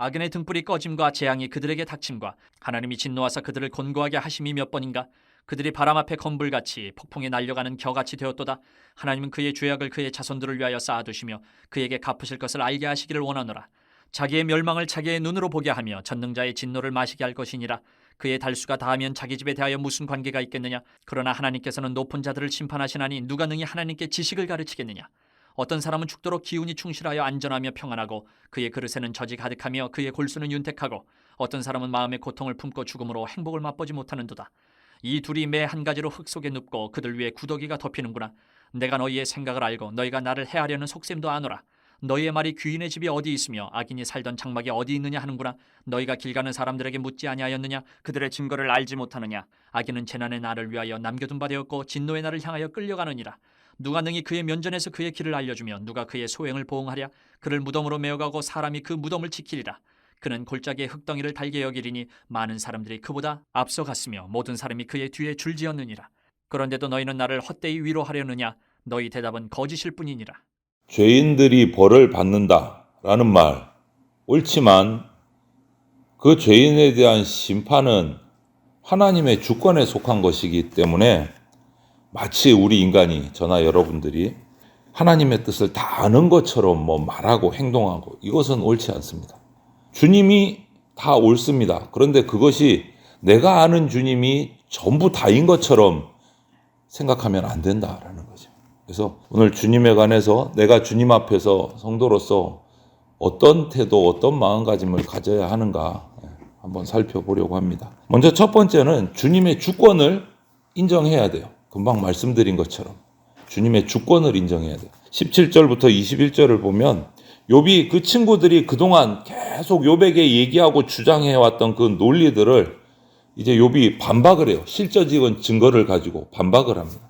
악인의 등불이 꺼짐과 재앙이 그들에게 닥침과 하나님이 진노하사 그들을 곤고하게 하심이 몇 번인가. 그들이 바람 앞에 건불같이 폭풍에 날려가는 겨같이 되었도다. 하나님은 그의 죄악을 그의 자손들을 위하여 쌓아두시며 그에게 갚으실 것을 알게 하시기를 원하노라. 자기의 멸망을 자기의 눈으로 보게 하며 전능자의 진노를 마시게 할 것이니라. 그의 달수가 닿으면 자기 집에 대하여 무슨 관계가 있겠느냐. 그러나 하나님께서는 높은 자들을 심판하시나니 누가 능히 하나님께 지식을 가르치겠느냐. 어떤 사람은 죽도록 기운이 충실하여 안전하며 평안하고 그의 그릇에는 젖이 가득하며 그의 골수는 윤택하고 어떤 사람은 마음의 고통을 품고 죽음으로 행복을 맛보지 못하는도다. 이 둘이 매 한 가지로 흙 속에 눕고 그들 위에 구더기가 덮이는구나. 내가 너희의 생각을 알고 너희가 나를 해하려는 속셈도 아노라. 너희의 말이 귀인의 집이 어디 있으며 악인이 살던 장막이 어디 있느냐 하는구나. 너희가 길 가는 사람들에게 묻지 아니하였느냐. 그들의 증거를 알지 못하느냐. 악인은 재난의 날을 위하여 남겨둔 바 되었고 진노의 날을 향하여 끌려가느니라. 누가 능히 그의 면전에서 그의 길을 알려주며 누가 그의 소행을 보응하랴. 그를 무덤으로 메어가고 사람이 그 무덤을 지키리라. 그는 골짜기의 흙덩이를 달게 여기리니 많은 사람들이 그보다 앞서갔으며 모든 사람이 그의 뒤에 줄지었느니라. 그런데도 너희는 나를 헛되이 위로하려느냐. 너희 대답은 거짓일 뿐이니라. 죄인들이 벌을 받는다라는 말 옳지만 그 죄인에 대한 심판은 하나님의 주권에 속한 것이기 때문에 마치 우리 인간이 저나 여러분들이 하나님의 뜻을 다 아는 것처럼 말하고 행동하고 이것은 옳지 않습니다. 주님이 다 옳습니다. 그런데 그것이 내가 아는 주님이 전부 다인 것처럼 생각하면 안 된다라는 거죠. 그래서 오늘 주님에 관해서 내가 주님 앞에서 성도로서 어떤 태도, 어떤 마음가짐을 가져야 하는가 한번 살펴보려고 합니다. 먼저 첫 번째는 주님의 주권을 인정해야 돼요. 금방 말씀드린 것처럼 주님의 주권을 인정해야 돼요. 17절부터 21절을 보면 욥이 그 친구들이 그동안 계속 욥에게 얘기하고 주장해왔던 그 논리들을 이제 욥이 반박을 해요. 실제적인 증거를 가지고 반박을 합니다.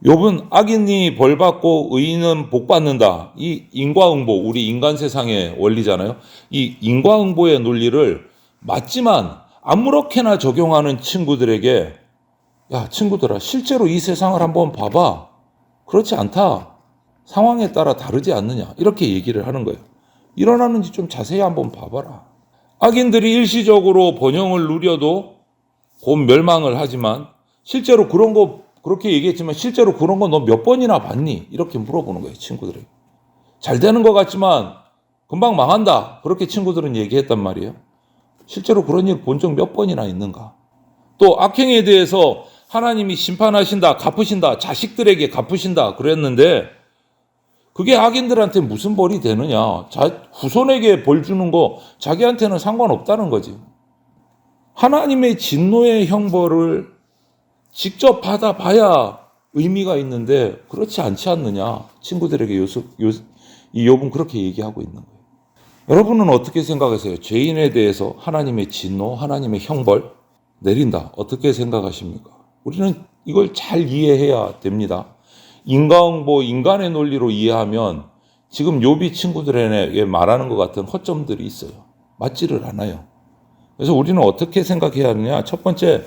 욥은 악인이 벌받고 의인은 복받는다. 이 인과응보, 우리 인간 세상의 원리잖아요. 이 인과응보의 논리를 맞지만 아무렇게나 적용하는 친구들에게 야, 친구들아, 실제로 이 세상을 한번 봐봐. 그렇지 않다. 상황에 따라 다르지 않느냐. 이렇게 얘기를 하는 거예요. 일어나는지 좀 자세히 한번 봐봐라. 악인들이 일시적으로 번영을 누려도 곧 멸망을 하지만 실제로 그런 거 그렇게 얘기했지만 실제로 그런 거 너 몇 번이나 봤니? 이렇게 물어보는 거예요. 친구들에게. 잘 되는 것 같지만 금방 망한다. 그렇게 친구들은 얘기했단 말이에요. 실제로 그런 일 본 적 몇 번이나 있는가? 또 악행에 대해서 하나님이 심판하신다, 갚으신다, 자식들에게 갚으신다 그랬는데 그게 악인들한테 무슨 벌이 되느냐. 후손에게 벌 주는 거 자기한테는 상관없다는 거지. 하나님의 진노의 형벌을 직접 받아봐야 의미가 있는데 그렇지 않지 않느냐. 친구들에게 이 욥은 그렇게 얘기하고 있는 거예요. 여러분은 어떻게 생각하세요? 죄인에 대해서 하나님의 진노, 하나님의 형벌 내린다. 어떻게 생각하십니까? 우리는 이걸 잘 이해해야 됩니다. 인과응보, 인간의 논리로 이해하면 지금 욥이 친구들에게 말하는 것 같은 허점들이 있어요. 맞지를 않아요. 그래서 우리는 어떻게 생각해야 하느냐? 첫 번째,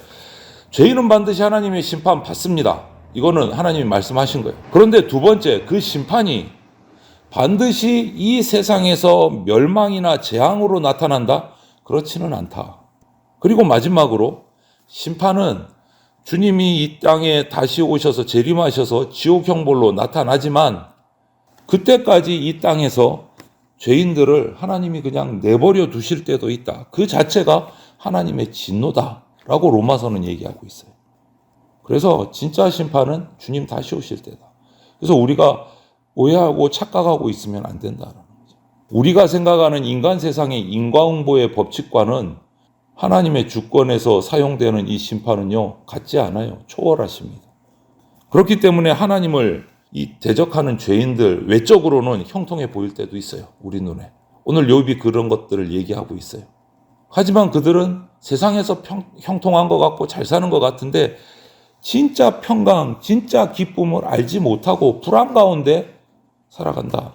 죄인은 반드시 하나님의 심판 받습니다. 이거는 하나님이 말씀하신 거예요. 그런데 두 번째, 그 심판이 반드시 이 세상에서 멸망이나 재앙으로 나타난다? 그렇지는 않다. 그리고 마지막으로 심판은 주님이 이 땅에 다시 오셔서 재림하셔서 지옥 형벌로 나타나지만 그때까지 이 땅에서 죄인들을 하나님이 그냥 내버려 두실 때도 있다. 그 자체가 하나님의 진노다라고 로마서는 얘기하고 있어요. 그래서 진짜 심판은 주님 다시 오실 때다. 그래서 우리가 오해하고 착각하고 있으면 안 된다는 거죠. 우리가 생각하는 인간 세상의 인과응보의 법칙과는 하나님의 주권에서 사용되는 이 심판은요, 같지 않아요. 초월하십니다. 그렇기 때문에 하나님을 대적하는 죄인들 외적으로는 형통해 보일 때도 있어요. 우리 눈에. 오늘 욥이 그런 것들을 얘기하고 있어요. 하지만 그들은 세상에서 형통한 것 같고 잘 사는 것 같은데 진짜 평강, 진짜 기쁨을 알지 못하고 불안 가운데 살아간다.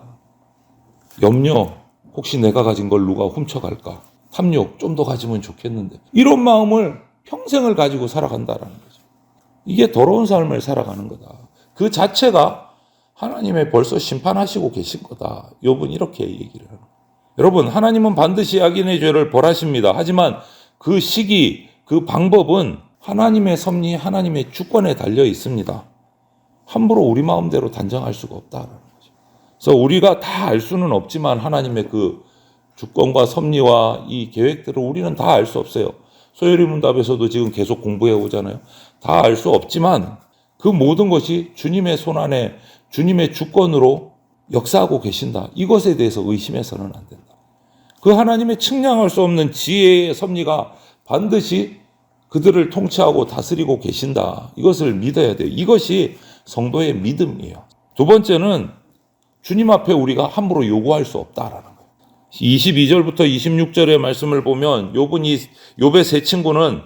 염려, 혹시 내가 가진 걸 누가 훔쳐갈까? 탐욕, 좀 더 가지면 좋겠는데. 이런 마음을 평생을 가지고 살아간다라는 거죠. 이게 더러운 삶을 살아가는 거다. 그 자체가 하나님의 벌써 심판하시고 계신 거다. 욥은 이렇게 얘기를 하는 거예요. 여러분, 하나님은 반드시 악인의 죄를 벌하십니다. 하지만 그 시기, 그 방법은 하나님의 섭리, 하나님의 주권에 달려 있습니다. 함부로 우리 마음대로 단정할 수가 없다라는 거죠. 그래서 우리가 다 알 수는 없지만 하나님의 그 주권과 섭리와 이 계획들을 우리는 다 알 수 없어요. 소요리 문답에서도 지금 계속 공부해 오잖아요. 다 알 수 없지만 그 모든 것이 주님의 손안에 주님의 주권으로 역사하고 계신다. 이것에 대해서 의심해서는 안 된다. 그 하나님의 측량할 수 없는 지혜의 섭리가 반드시 그들을 통치하고 다스리고 계신다. 이것을 믿어야 돼요. 이것이 성도의 믿음이에요. 두 번째는 주님 앞에 우리가 함부로 요구할 수 없다라는 거예요. 22절부터 26절의 말씀을 보면 욥의 세 친구는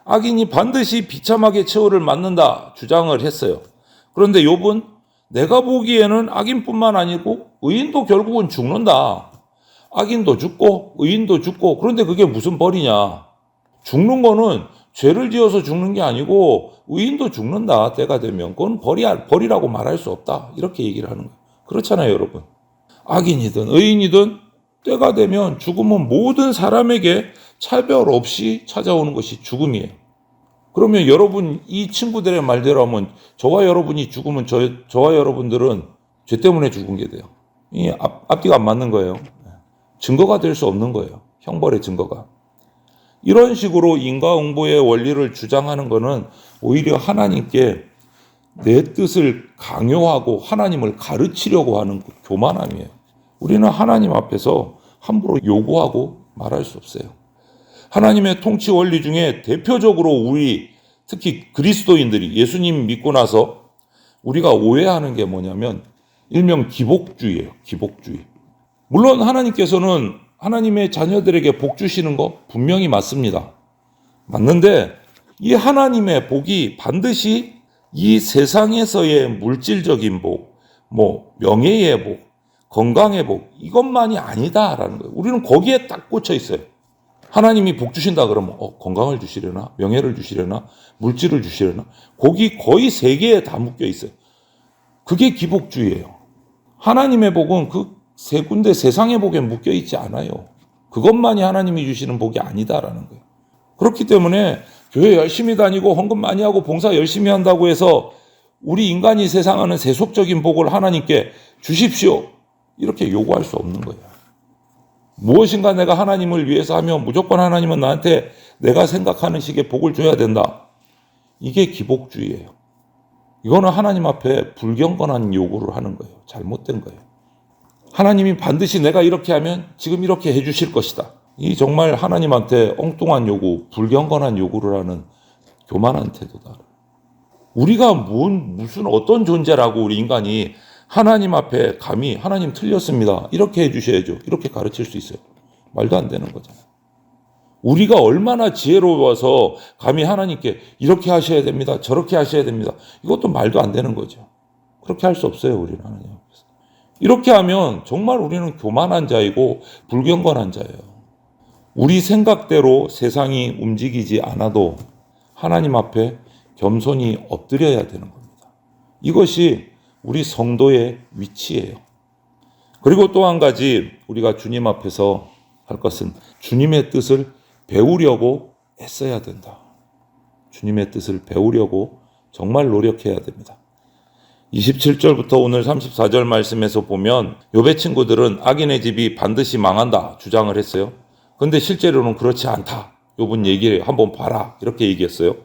악인이 반드시 비참하게 처우를 맞는다 주장을 했어요. 그런데 욥은 내가 보기에는 악인뿐만 아니고 의인도 결국은 죽는다. 악인도 죽고 의인도 죽고, 그런데 그게 무슨 벌이냐. 죽는 거는 죄를 지어서 죽는 게 아니고 의인도 죽는다. 때가 되면 그건 벌이라고 말할 수 없다. 이렇게 얘기를 하는 거예요. 그렇잖아요, 여러분. 악인이든 의인이든 때가 되면 죽음은 모든 사람에게 차별 없이 찾아오는 것이 죽음이에요. 그러면 여러분 이 친구들의 말대로 하면 저와 여러분이 죽으면 저와 여러분들은 죄 때문에 죽은 게 돼요. 이 앞뒤가 안 맞는 거예요. 증거가 될 수 없는 거예요. 형벌의 증거가. 이런 식으로 인과응보의 원리를 주장하는 것은 오히려 하나님께 내 뜻을 강요하고 하나님을 가르치려고 하는 교만함이에요. 우리는 하나님 앞에서 함부로 요구하고 말할 수 없어요. 하나님의 통치 원리 중에 대표적으로 우리 특히 그리스도인들이 예수님 믿고 나서 우리가 오해하는 게 뭐냐면 일명 기복주의예요. 기복주의. 물론 하나님께서는 하나님의 자녀들에게 복 주시는 거 분명히 맞습니다. 맞는데 이 하나님의 복이 반드시 이 세상에서의 물질적인 복, 명예의 복, 건강의 복, 이것만이 아니다라는 거예요. 우리는 거기에 딱 꽂혀 있어요. 하나님이 복 주신다 그러면 건강을 주시려나, 명예를 주시려나, 물질을 주시려나, 거의 세 개에 다 묶여 있어요. 그게 기복주의예요. 하나님의 복은 그 세 군데 세상의 복에 묶여 있지 않아요. 그것만이 하나님이 주시는 복이 아니다라는 거예요. 그렇기 때문에 교회 열심히 다니고 헌금 많이 하고 봉사 열심히 한다고 해서 우리 인간이 세상하는 세속적인 복을 하나님께 주십시오. 이렇게 요구할 수 없는 거예요. 무엇인가 내가 하나님을 위해서 하면 무조건 하나님은 나한테 내가 생각하는 식의 복을 줘야 된다. 이게 기복주의예요. 이거는 하나님 앞에 불경건한 요구를 하는 거예요. 잘못된 거예요. 하나님이 반드시 내가 이렇게 하면 지금 이렇게 해주실 것이다. 이 정말 하나님한테 엉뚱한 요구, 불경건한 요구를 하는 교만한 태도다. 우리가 무슨 어떤 존재라고 우리 인간이 하나님 앞에 감히 하나님 틀렸습니다. 이렇게 해주셔야죠. 이렇게 가르칠 수 있어요. 말도 안 되는 거잖아요. 우리가 얼마나 지혜로워서 감히 하나님께 이렇게 하셔야 됩니다. 저렇게 하셔야 됩니다. 이것도 말도 안 되는 거죠. 그렇게 할 수 없어요. 우리는 하나님 앞에서. 이렇게 하면 정말 우리는 교만한 자이고 불경건한 자예요. 우리 생각대로 세상이 움직이지 않아도 하나님 앞에 겸손히 엎드려야 되는 겁니다. 이것이 우리 성도의 위치예요. 그리고 또 한 가지 우리가 주님 앞에서 할 것은 주님의 뜻을 배우려고 애써야 된다. 주님의 뜻을 배우려고 정말 노력해야 됩니다. 27절부터 오늘 34절 말씀에서 보면 욥의 친구들은 악인의 집이 반드시 망한다 주장을 했어요. 그런데 실제로는 그렇지 않다. 욥은 얘기를 한번 봐라. 이렇게 얘기했어요.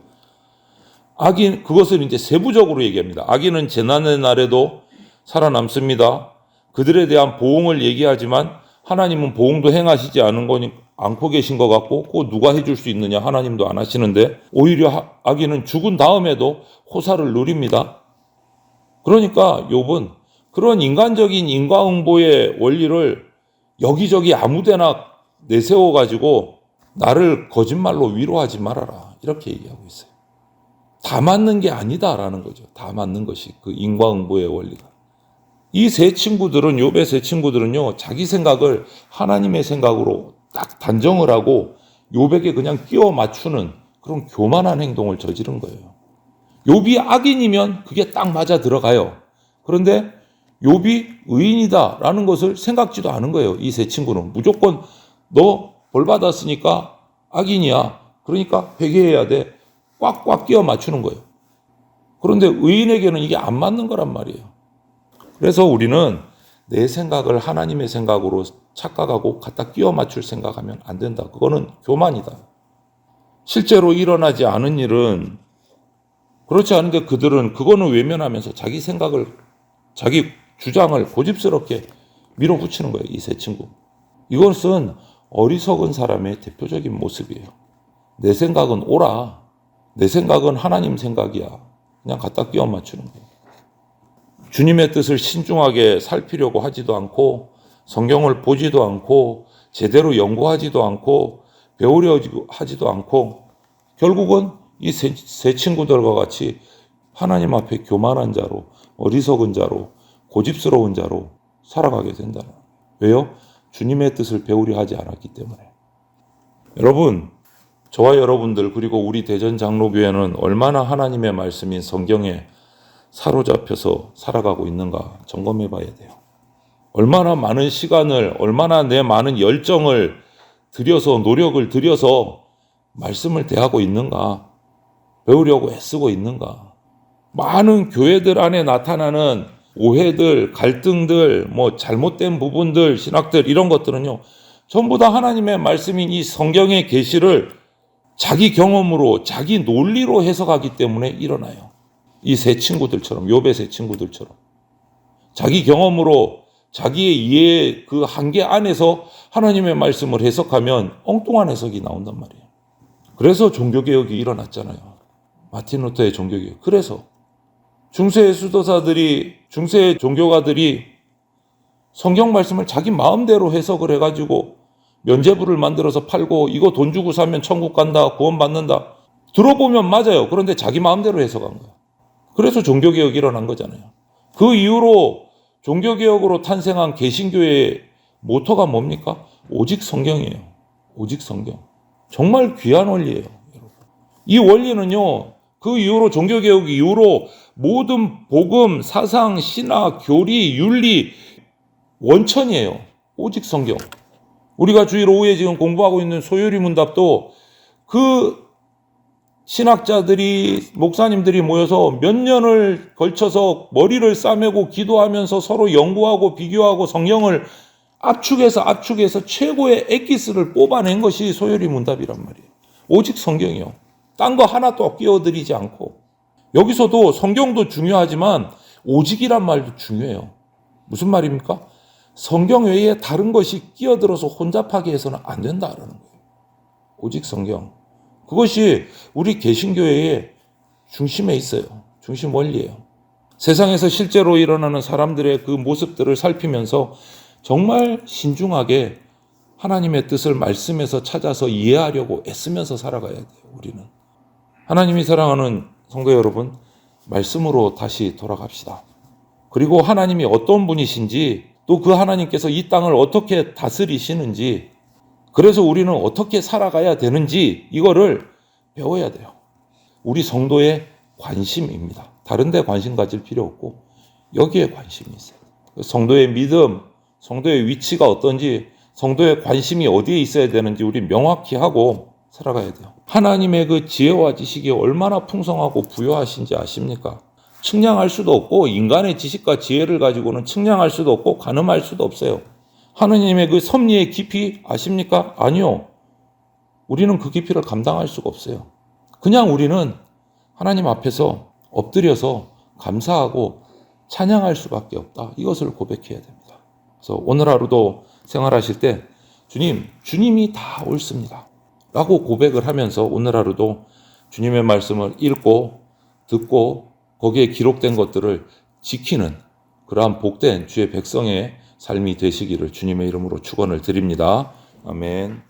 그것을 이제 세부적으로 얘기합니다. 악인은 재난의 날에도 살아남습니다. 그들에 대한 보응을 얘기하지만 하나님은 보응도 행하시지 않고 계신 것 같고 그거 누가 해줄 수 있느냐. 하나님도 안 하시는데 오히려 악인은 죽은 다음에도 호사를 누립니다. 그러니까 욥은 그런 인간적인 인과응보의 원리를 여기저기 아무데나 내세워가지고 나를 거짓말로 위로하지 말아라. 이렇게 얘기하고 있어요. 다 맞는 게 아니다라는 거죠. 다 맞는 것이 그 인과응보의 원리가. 이 세 친구들은 욥의 세 친구들은요. 자기 생각을 하나님의 생각으로 딱 단정을 하고 욥에게 그냥 끼워 맞추는 그런 교만한 행동을 저지른 거예요. 욥이 악인이면 그게 딱 맞아 들어가요. 그런데 욥이 의인이다라는 것을 생각지도 않은 거예요. 이 세 친구는 무조건 너 벌 받았으니까 악인이야. 그러니까 회개해야 돼. 꽉꽉 끼워 맞추는 거예요. 그런데 의인에게는 이게 안 맞는 거란 말이에요. 그래서 우리는 내 생각을 하나님의 생각으로 착각하고 갖다 끼워 맞출 생각하면 안 된다. 그거는 교만이다. 실제로 일어나지 않은 일은 그렇지 않은데 그들은 그거는 외면하면서 자기 생각을, 자기 주장을 고집스럽게 밀어붙이는 거예요. 이 세 친구. 이것은 어리석은 사람의 대표적인 모습이에요. 내 생각은 옳아. 내 생각은 하나님 생각이야. 그냥 갖다 끼워 맞추는 거예요. 주님의 뜻을 신중하게 살피려고 하지도 않고 성경을 보지도 않고 제대로 연구하지도 않고 배우려 하지도 않고 결국은 이 세 친구들과 같이 하나님 앞에 교만한 자로, 어리석은 자로, 고집스러운 자로 살아가게 된다는 거예요. 왜요? 주님의 뜻을 배우려 하지 않았기 때문에. 여러분, 저와 여러분들 그리고 우리 대전장로교회는 얼마나 하나님의 말씀인 성경에 사로잡혀서 살아가고 있는가 점검해 봐야 돼요. 얼마나 많은 시간을, 얼마나 내 많은 열정을 들여서, 노력을 들여서 말씀을 대하고 있는가, 배우려고 애쓰고 있는가. 많은 교회들 안에 나타나는 오해들, 갈등들, 잘못된 부분들, 신학들 이런 것들은요, 전부 다 하나님의 말씀인 이 성경의 계시를 자기 경험으로, 자기 논리로 해석하기 때문에 일어나요. 이 세 친구들처럼, 욥의 세 친구들처럼. 자기 경험으로, 자기의 이해의 그 한계 안에서 하나님의 말씀을 해석하면 엉뚱한 해석이 나온단 말이에요. 그래서 종교개혁이 일어났잖아요. 마틴 루터의 종교개혁. 그래서 중세 수도사들이, 중세 종교가들이 성경 말씀을 자기 마음대로 해석을 해가지고 면죄부를 만들어서 팔고 이거 돈 주고 사면 천국 간다, 구원 받는다. 들어보면 맞아요. 그런데 자기 마음대로 해석한 거예요. 그래서 종교개혁이 일어난 거잖아요. 그 이후로 종교개혁으로 탄생한 개신교의 모토가 뭡니까? 오직 성경이에요. 오직 성경. 정말 귀한 원리예요. 여러분. 이 원리는요, 그 이후로 종교개혁 이후로 모든 복음, 사상, 신학, 교리, 윤리 원천이에요. 오직 성경. 우리가 주일 오후에 지금 공부하고 있는 소요리 문답도 그 신학자들이, 목사님들이 모여서 몇 년을 걸쳐서 머리를 싸매고 기도하면서 서로 연구하고 비교하고 성경을 압축해서 최고의 엑기스를 뽑아낸 것이 소요리 문답이란 말이에요. 오직 성경이요. 딴 거 하나도 끼워드리지 않고. 여기서도 성경도 중요하지만 오직이란 말도 중요해요. 무슨 말입니까? 성경 외에 다른 것이 끼어들어서 혼잡하게 해서는 안 된다라는 거예요. 오직 성경. 그것이 우리 개신교회의 중심에 있어요. 중심 원리예요. 세상에서 실제로 일어나는 사람들의 그 모습들을 살피면서 정말 신중하게 하나님의 뜻을 말씀에서 찾아서 이해하려고 애쓰면서 살아가야 돼요. 우리는. 하나님이 사랑하는 성도 여러분, 말씀으로 다시 돌아갑시다. 그리고 하나님이 어떤 분이신지, 또 그 하나님께서 이 땅을 어떻게 다스리시는지, 그래서 우리는 어떻게 살아가야 되는지 이거를 배워야 돼요. 우리 성도의 관심입니다. 다른 데 관심 가질 필요 없고 여기에 관심이 있어요. 성도의 믿음, 성도의 위치가 어떤지, 성도의 관심이 어디에 있어야 되는지 우리 명확히 하고 살아가야 돼요. 하나님의 그 지혜와 지식이 얼마나 풍성하고 부유하신지 아십니까? 측량할 수도 없고 인간의 지식과 지혜를 가지고는 측량할 수도 없고 가늠할 수도 없어요. 하나님의 그 섭리의 깊이 아십니까? 아니요. 우리는 그 깊이를 감당할 수가 없어요. 그냥 우리는 하나님 앞에서 엎드려서 감사하고 찬양할 수밖에 없다. 이것을 고백해야 됩니다. 그래서 오늘 하루도 생활하실 때 주님이 다 옳습니다. 라고 고백을 하면서 오늘 하루도 주님의 말씀을 읽고 듣고 거기에 기록된 것들을 지키는 그러한 복된 주의 백성의 삶이 되시기를 주님의 이름으로 축원을 드립니다. 아멘.